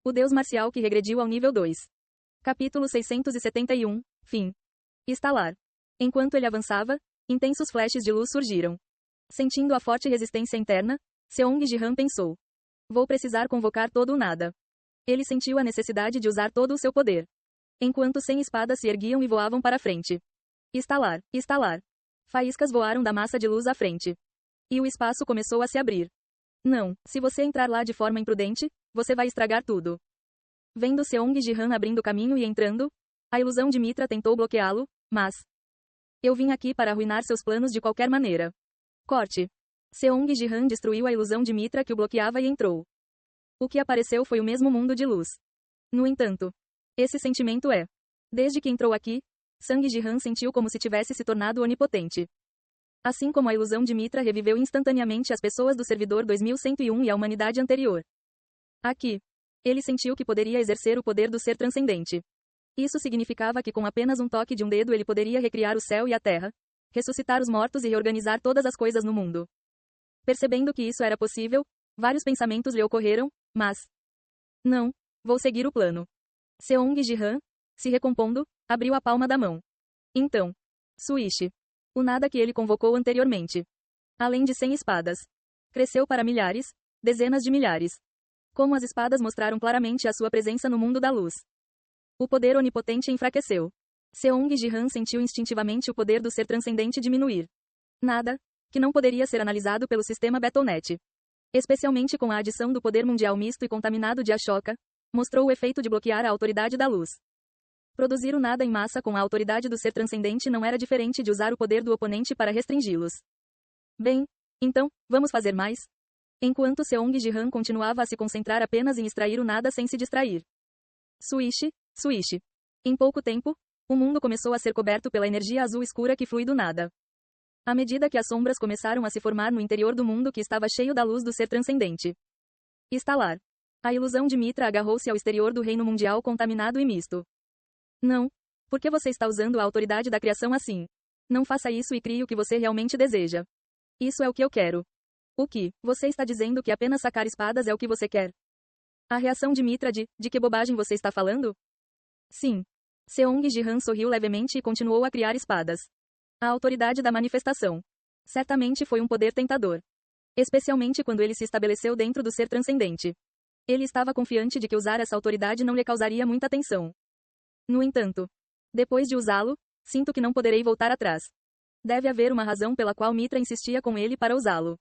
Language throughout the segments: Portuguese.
O deus marcial que regrediu ao nível 2. Capítulo 671, fim. Estalar. Enquanto ele avançava, intensos flashes de luz surgiram. Sentindo a forte resistência interna, Seong Ji-han pensou. Vou precisar convocar todo o nada. Ele sentiu a necessidade de usar todo o seu poder. Enquanto 100 espadas se erguiam e voavam para frente. Estalar, estalar. Faíscas voaram da massa de luz à frente. E o espaço começou a se abrir. Não, se você entrar lá de forma imprudente, você vai estragar tudo. Vendo Seong Ji-han abrindo caminho e entrando, a ilusão de Mitra tentou bloqueá-lo, mas... Eu vim aqui para arruinar seus planos de qualquer maneira. Corte. Seong Ji-han destruiu a ilusão de Mitra que o bloqueava e entrou. O que apareceu foi o mesmo mundo de luz. No entanto, esse sentimento é... Desde que entrou aqui, Sang Ji-han sentiu como se tivesse se tornado onipotente. Assim como a ilusão de Mitra reviveu instantaneamente as pessoas do servidor 2101 e a humanidade anterior. Aqui, ele sentiu que poderia exercer o poder do ser transcendente. Isso significava que com apenas um toque de um dedo ele poderia recriar o céu e a terra, ressuscitar os mortos e reorganizar todas as coisas no mundo. Percebendo que isso era possível, vários pensamentos lhe ocorreram, mas... Não, vou seguir o plano. Seong Ji-han, se recompondo, abriu a palma da mão. Então, Suishi. O nada que ele convocou anteriormente. Além de 100 espadas. Cresceu para milhares, dezenas de milhares. Como as espadas mostraram claramente a sua presença no mundo da luz. O poder onipotente enfraqueceu. Seong Ji-han sentiu instintivamente o poder do ser transcendente diminuir. Nada, que não poderia ser analisado pelo sistema Battle.net. Especialmente com a adição do poder mundial misto e contaminado de Ashoka, mostrou o efeito de bloquear a autoridade da luz. Produzir o nada em massa com a autoridade do ser transcendente não era diferente de usar o poder do oponente para restringi-los. Bem, então, vamos fazer mais? Enquanto Seong Ji-han continuava a se concentrar apenas em extrair o nada sem se distrair. Suishi, Suishi. Em pouco tempo, o mundo começou a ser coberto pela energia azul escura que flui do nada. À medida que as sombras começaram a se formar no interior do mundo que estava cheio da luz do ser transcendente. Estalar. A ilusão de Mitra agarrou-se ao exterior do reino mundial contaminado e misto. Não. Por que você está usando a autoridade da criação assim? Não faça isso e crie o que você realmente deseja. Isso é o que eu quero. O que? Você está dizendo que apenas sacar espadas é o que você quer? A reação de Mitra de que bobagem você está falando? Sim. Seong Ji-han sorriu levemente e continuou a criar espadas. A autoridade da manifestação. Certamente foi um poder tentador. Especialmente quando ele se estabeleceu dentro do ser transcendente. Ele estava confiante de que usar essa autoridade não lhe causaria muita tensão. No entanto, depois de usá-lo, sinto que não poderei voltar atrás. Deve haver uma razão pela qual Mitra insistia com ele para usá-lo.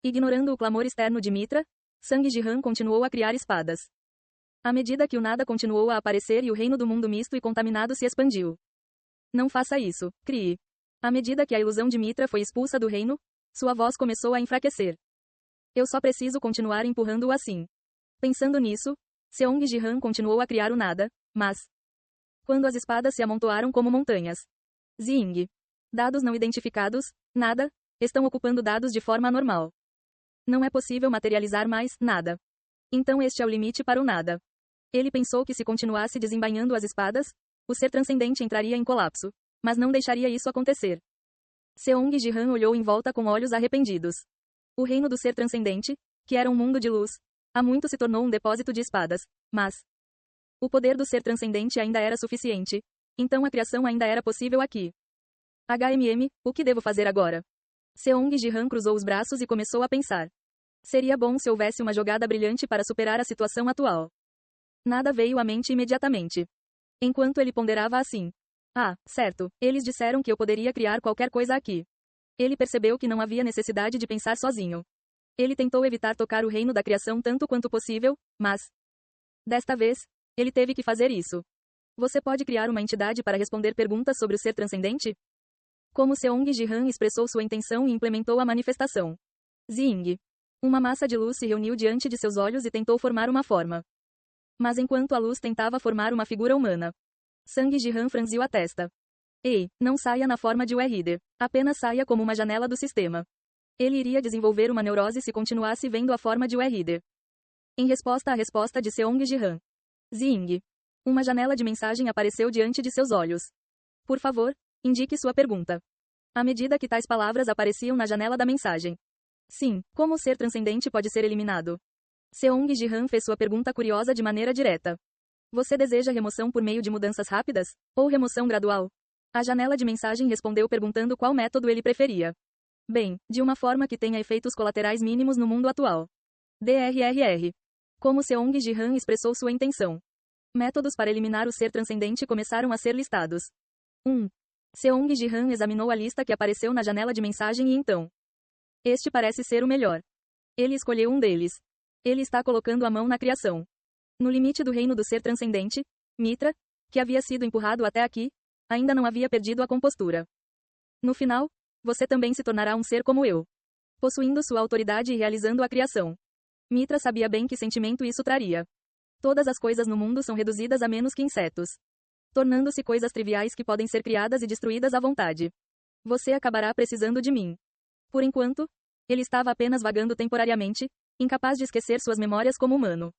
Ignorando o clamor externo de Mitra, Sang Ji-han continuou a criar espadas. À medida que o nada continuou a aparecer e o reino do mundo misto e contaminado se expandiu. Não faça isso, crie. À medida que a ilusão de Mitra foi expulsa do reino, sua voz começou a enfraquecer. Eu só preciso continuar empurrando-o assim. Pensando nisso, Seong Ji-han continuou a criar o nada, mas... Quando as espadas se amontoaram como montanhas. Zing. Dados não identificados, nada, estão ocupando dados de forma anormal. Não é possível materializar mais, nada. Então este é o limite para o nada. Ele pensou que se continuasse desembainhando as espadas, o ser transcendente entraria em colapso, mas não deixaria isso acontecer. Seong Ji-han olhou em volta com olhos arrependidos. O reino do ser transcendente, que era um mundo de luz, há muito se tornou um depósito de espadas, mas... O poder do ser transcendente ainda era suficiente, então a criação ainda era possível aqui. O que devo fazer agora? Seong Ji-han cruzou os braços e começou a pensar. Seria bom se houvesse uma jogada brilhante para superar a situação atual. Nada veio à mente imediatamente. Enquanto ele ponderava assim. Ah, certo, eles disseram que eu poderia criar qualquer coisa aqui. Ele percebeu que não havia necessidade de pensar sozinho. Ele tentou evitar tocar o reino da criação tanto quanto possível, mas... Desta vez, ele teve que fazer isso. Você pode criar uma entidade para responder perguntas sobre o ser transcendente? Como Seong Ji-han expressou sua intenção e implementou a manifestação. Zing. Uma massa de luz se reuniu diante de seus olhos e tentou formar uma forma. Mas enquanto a luz tentava formar uma figura humana, Sang Ji-han franziu a testa. Ei, não saia na forma de URD. Apenas saia como uma janela do sistema. Ele iria desenvolver uma neurose se continuasse vendo a forma de URD. Em resposta à resposta de Seong Ji-han. Zing. Uma janela de mensagem apareceu diante de seus olhos. Por favor, indique sua pergunta. À medida que tais palavras apareciam na janela da mensagem. Sim, como o ser transcendente pode ser eliminado? Seong Ji-han fez sua pergunta curiosa de maneira direta. Você deseja remoção por meio de mudanças rápidas? Ou remoção gradual? A janela de mensagem respondeu perguntando qual método ele preferia. Bem, de uma forma que tenha efeitos colaterais mínimos no mundo atual. DRRR. Como Seong Ji-han expressou sua intenção. Métodos para eliminar o ser transcendente começaram a ser listados. 1. Seong Ji-han examinou a lista que apareceu na janela de mensagem e então. Este parece ser o melhor. Ele escolheu um deles. Ele está colocando a mão na criação. No limite do reino do ser transcendente, Mitra, que havia sido empurrado até aqui, ainda não havia perdido a compostura. No final, você também se tornará um ser como eu. Possuindo sua autoridade e realizando a criação. Mitra sabia bem que sentimento isso traria. Todas as coisas no mundo são reduzidas a menos que insetos. Tornando-se coisas triviais que podem ser criadas e destruídas à vontade. Você acabará precisando de mim. Por enquanto, ele estava apenas vagando temporariamente, incapaz de esquecer suas memórias como humano.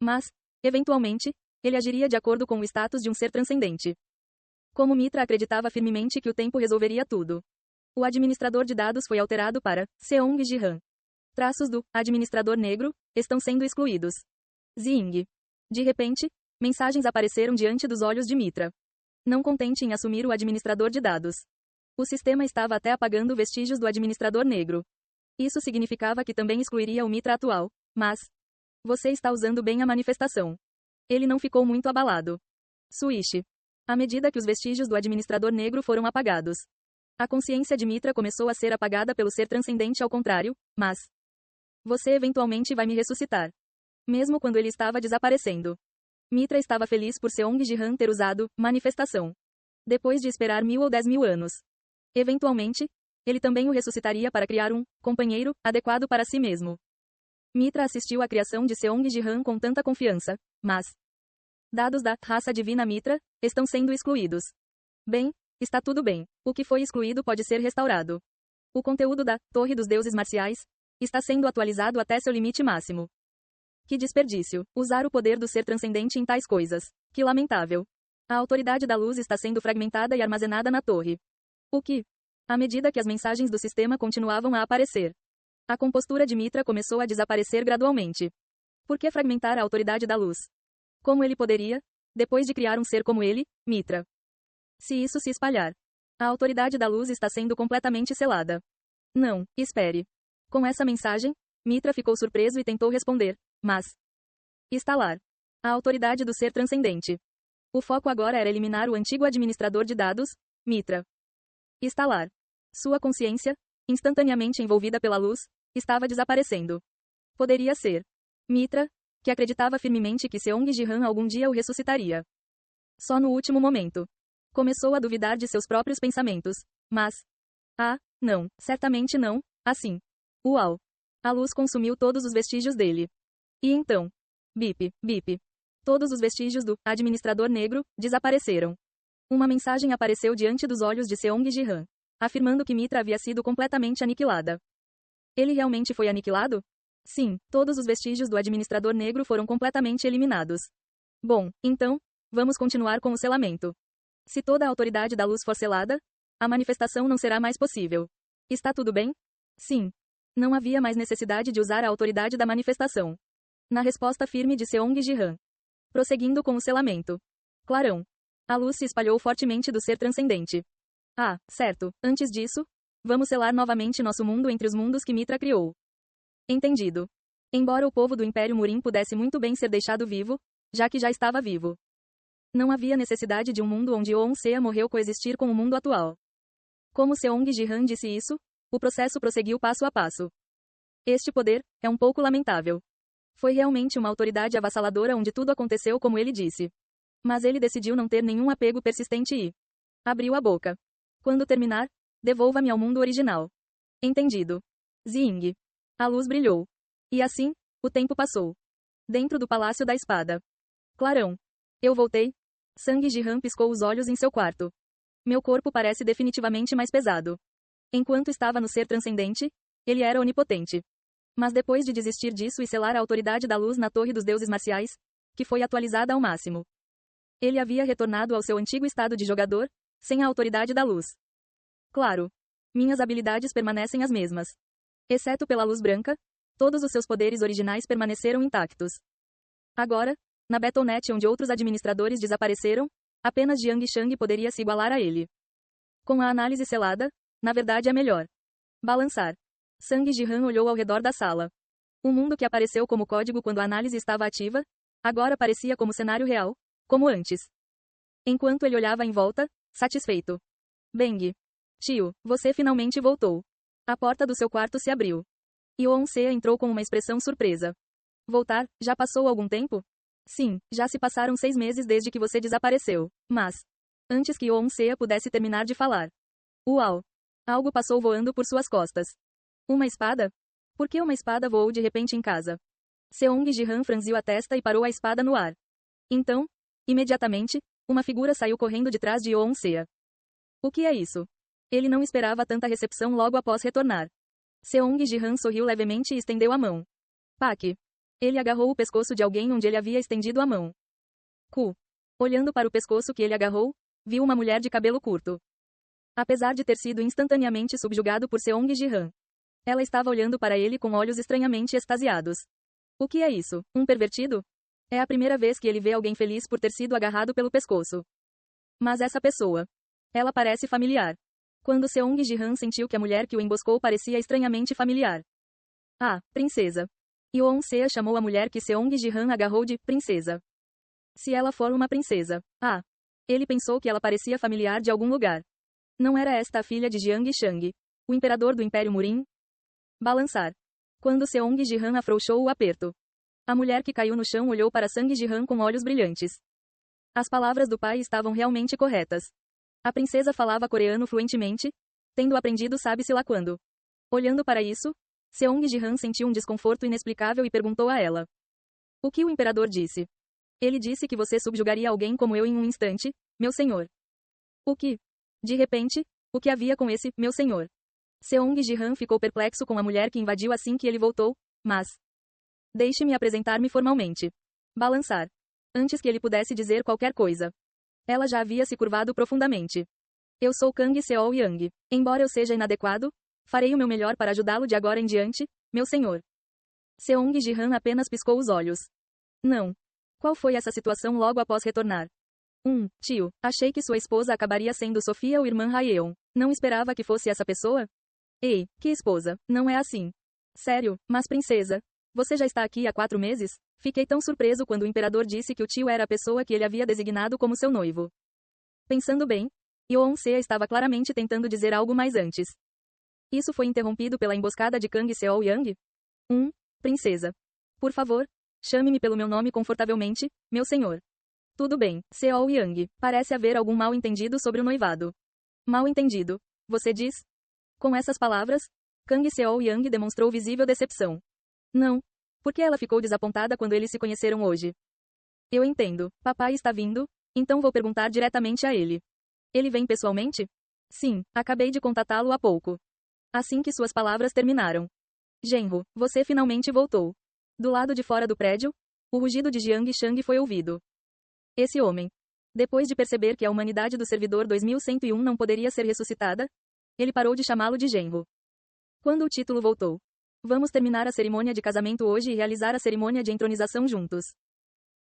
Mas, eventualmente, ele agiria de acordo com o status de um ser transcendente. Como Mitra acreditava firmemente que o tempo resolveria tudo. O administrador de dados foi alterado para Seong Ji-han. Traços do administrador negro estão sendo excluídos. Zing. De repente, mensagens apareceram diante dos olhos de Mitra. Não contente em assumir o administrador de dados. O sistema estava até apagando vestígios do administrador negro. Isso significava que também excluiria o Mitra atual, mas você está usando bem a manifestação. Ele não ficou muito abalado. Switch. À medida que os vestígios do administrador negro foram apagados, a consciência de Mitra começou a ser apagada pelo ser transcendente ao contrário, mas você eventualmente vai me ressuscitar. Mesmo quando ele estava desaparecendo. Mitra estava feliz por Seong Ji-han ter usado manifestação. Depois de esperar 1000 ou 10.000 anos. Eventualmente, ele também o ressuscitaria para criar um companheiro adequado para si mesmo. Mitra assistiu à criação de Seong Ji-han com tanta confiança, mas dados da raça divina Mitra estão sendo excluídos. Bem, está tudo bem. O que foi excluído pode ser restaurado. O conteúdo da Torre dos Deuses Marciais está sendo atualizado até seu limite máximo. Que desperdício. Usar o poder do ser transcendente em tais coisas. Que lamentável. A autoridade da luz está sendo fragmentada e armazenada na torre. O que? À medida que as mensagens do sistema continuavam a aparecer, a compostura de Mitra começou a desaparecer gradualmente. Por que fragmentar a autoridade da luz? Como ele poderia, depois de criar um ser como ele, Mitra? Se isso se espalhar, a autoridade da luz está sendo completamente selada. Não, espere. Com essa mensagem, Mitra ficou surpreso e tentou responder, mas instalar a autoridade do ser transcendente. O foco agora era eliminar o antigo administrador de dados, Mitra. Instalar. Sua consciência, instantaneamente envolvida pela luz, estava desaparecendo. Poderia ser Mitra, que acreditava firmemente que Seong Ji-han algum dia o ressuscitaria. Só no último momento, começou a duvidar de seus próprios pensamentos. Mas, não, certamente não, assim. Uau! A luz consumiu todos os vestígios dele. E então, bip, bip. Todos os vestígios do administrador negro desapareceram. Uma mensagem apareceu diante dos olhos de Seong Ji-han, afirmando que Mitra havia sido completamente aniquilada. Ele realmente foi aniquilado? Sim, todos os vestígios do administrador negro foram completamente eliminados. Bom, então, vamos continuar com o selamento. Se toda a autoridade da luz for selada, a manifestação não será mais possível. Está tudo bem? Sim. Não havia mais necessidade de usar a autoridade da manifestação. Na resposta firme de Seong Ji-han. Prosseguindo com o selamento. Clarão. A luz se espalhou fortemente do ser transcendente. Certo. Antes disso, vamos selar novamente nosso mundo entre os mundos que Mitra criou. Entendido. Embora o povo do Império Murim pudesse muito bem ser deixado vivo, já que já estava vivo. Não havia necessidade de um mundo onde Oon-Sea morreu coexistir com o mundo atual. Como Seong Ji-han disse isso, o processo prosseguiu passo a passo. Este poder é um pouco lamentável. Foi realmente uma autoridade avassaladora onde tudo aconteceu como ele disse. Mas ele decidiu não ter nenhum apego persistente e abriu a boca. Quando terminar, devolva-me ao mundo original. Entendido. Zing. A luz brilhou. E assim, o tempo passou. Dentro do Palácio da Espada. Clarão. Eu voltei. Seong Ji-han piscou os olhos em seu quarto. Meu corpo parece definitivamente mais pesado. Enquanto estava no ser transcendente, ele era onipotente. Mas depois de desistir disso e selar a autoridade da luz na Torre dos Deuses Marciais, que foi atualizada ao máximo, ele havia retornado ao seu antigo estado de jogador, sem a autoridade da luz. Claro. Minhas habilidades permanecem as mesmas. Exceto pela luz branca, Todos os seus poderes originais permaneceram intactos. Agora, na Battle.net onde outros administradores desapareceram, apenas Jiang Shang poderia se igualar a ele. Com a análise selada, na verdade é melhor. Balançar. Sang Jihan olhou ao redor da sala. O mundo que apareceu como código quando a análise estava ativa, agora parecia como cenário real, como antes. Enquanto ele olhava em volta, satisfeito. Beng. Tio, você finalmente voltou. A porta do seu quarto se abriu. Yuan Sea entrou com uma expressão surpresa. Voltar, já passou algum tempo? Sim, já se passaram 6 meses desde que você desapareceu. Mas, antes que Yuan Sea pudesse terminar de falar. Uau! Algo passou voando por suas costas. Uma espada? Por que uma espada voou de repente em casa? Seong Jihan franziu a testa e parou a espada no ar. Então, imediatamente, uma figura saiu correndo de trás de Yuan Sea. O que é isso? Ele não esperava tanta recepção logo após retornar. Seong Jihan sorriu levemente e estendeu a mão. Pak. Ele agarrou o pescoço de alguém onde ele havia estendido a mão. Ku. Olhando para o pescoço que ele agarrou, viu uma mulher de cabelo curto. Apesar de ter sido instantaneamente subjugado por Seong Jihan, ela estava olhando para ele com olhos estranhamente extasiados. O que é isso? Um pervertido? É a primeira vez que ele vê alguém feliz por ter sido agarrado pelo pescoço. Mas essa pessoa. Ela parece familiar. Quando Seong Jihan sentiu que a mulher que o emboscou parecia estranhamente familiar. Ah, princesa. Yuan Sea chamou a mulher que Seong Jihan agarrou de princesa. Se ela for uma princesa. Ah. Ele pensou que ela parecia familiar de algum lugar. Não era esta a filha de Jiang Shang, o imperador do Império Murim? Balançar. Quando Seong Jihan afrouxou o aperto. A mulher que caiu no chão olhou para Sang Jihan com olhos brilhantes. As palavras do pai estavam realmente corretas. A princesa falava coreano fluentemente, tendo aprendido sabe-se lá quando. Olhando para isso, Seong Jihan sentiu um desconforto inexplicável e perguntou a ela. O que o imperador disse? Ele disse que você subjugaria alguém como eu em um instante, meu senhor. O que? De repente, o que havia com esse, meu senhor? Seong Jihan ficou perplexo com a mulher que invadiu assim que ele voltou, mas... Deixe-me apresentar-me formalmente. Balançar. Antes que ele pudesse dizer qualquer coisa. Ela já havia se curvado profundamente. Eu sou Kang Seol Yang. Embora eu seja inadequado, farei o meu melhor para ajudá-lo de agora em diante, meu senhor. Seong Jihan apenas piscou os olhos. Não. Qual foi essa situação logo após retornar? Tio, achei que sua esposa acabaria sendo Sofia ou irmã Haeyeon. Não esperava que fosse essa pessoa? Ei, que esposa? Não é assim. Sério, mas princesa, você já está aqui há 4 meses? Fiquei tão surpreso quando o imperador disse que o tio era a pessoa que ele havia designado como seu noivo. Pensando bem, Yuan Sea estava claramente tentando dizer algo mais antes. Isso foi interrompido pela emboscada de Kang Seol Yang? Princesa. Por favor, chame-me pelo meu nome confortavelmente, meu senhor. Tudo bem, Seol Yang. Parece haver algum mal-entendido sobre o noivado. Mal-entendido? Você diz? Com essas palavras, Kang Seol Yang demonstrou visível decepção. Não. Por que ela ficou desapontada quando eles se conheceram hoje? Eu entendo. Papai está vindo, então vou perguntar diretamente a ele. Ele vem pessoalmente? Sim, acabei de contatá-lo há pouco. Assim que suas palavras terminaram. Genro, você finalmente voltou. Do lado de fora do prédio, o rugido de Jiang Shang foi ouvido. Esse homem. Depois de perceber que a humanidade do servidor 2101 não poderia ser ressuscitada, ele parou de chamá-lo de genro. Quando o título voltou. Vamos terminar a cerimônia de casamento hoje e realizar a cerimônia de entronização juntos.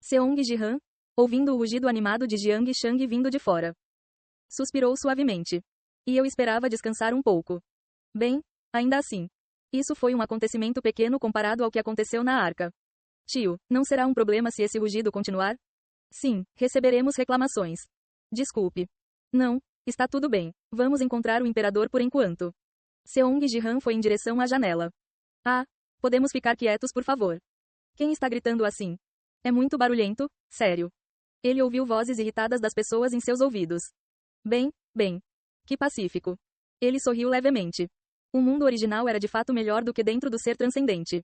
Seong Jihan, ouvindo o rugido animado de Jiang Shang vindo de fora. Suspirou suavemente. E eu esperava descansar um pouco. Bem, ainda assim. Isso foi um acontecimento pequeno comparado ao que aconteceu na arca. Tio, não será um problema se esse rugido continuar? Sim, receberemos reclamações. Desculpe. Não, está tudo bem. Vamos encontrar o imperador por enquanto. Seong Jihan foi em direção à janela. Ah, podemos ficar quietos por favor. Quem está gritando assim? É muito barulhento, sério. Ele ouviu vozes irritadas das pessoas em seus ouvidos. Bem. Que pacífico. Ele sorriu levemente. O mundo original era de fato melhor do que dentro do ser transcendente.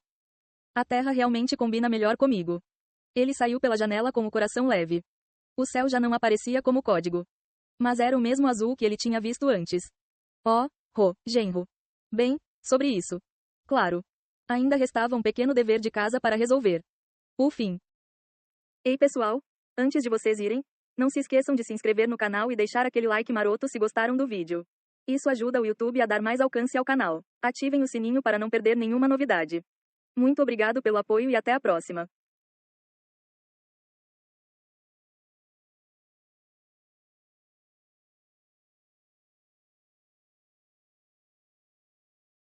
A Terra realmente combina melhor comigo. Ele saiu pela janela com o coração leve. O céu já não aparecia como código. Mas era o mesmo azul que ele tinha visto antes. Genro. Bem, sobre isso. Claro. Ainda restava um pequeno dever de casa para resolver. O fim. Ei pessoal, antes de vocês irem, não se esqueçam de se inscrever no canal e deixar aquele like maroto se gostaram do vídeo. Isso ajuda o YouTube a dar mais alcance ao canal. Ativem o sininho para não perder nenhuma novidade. Muito obrigado pelo apoio e até a próxima.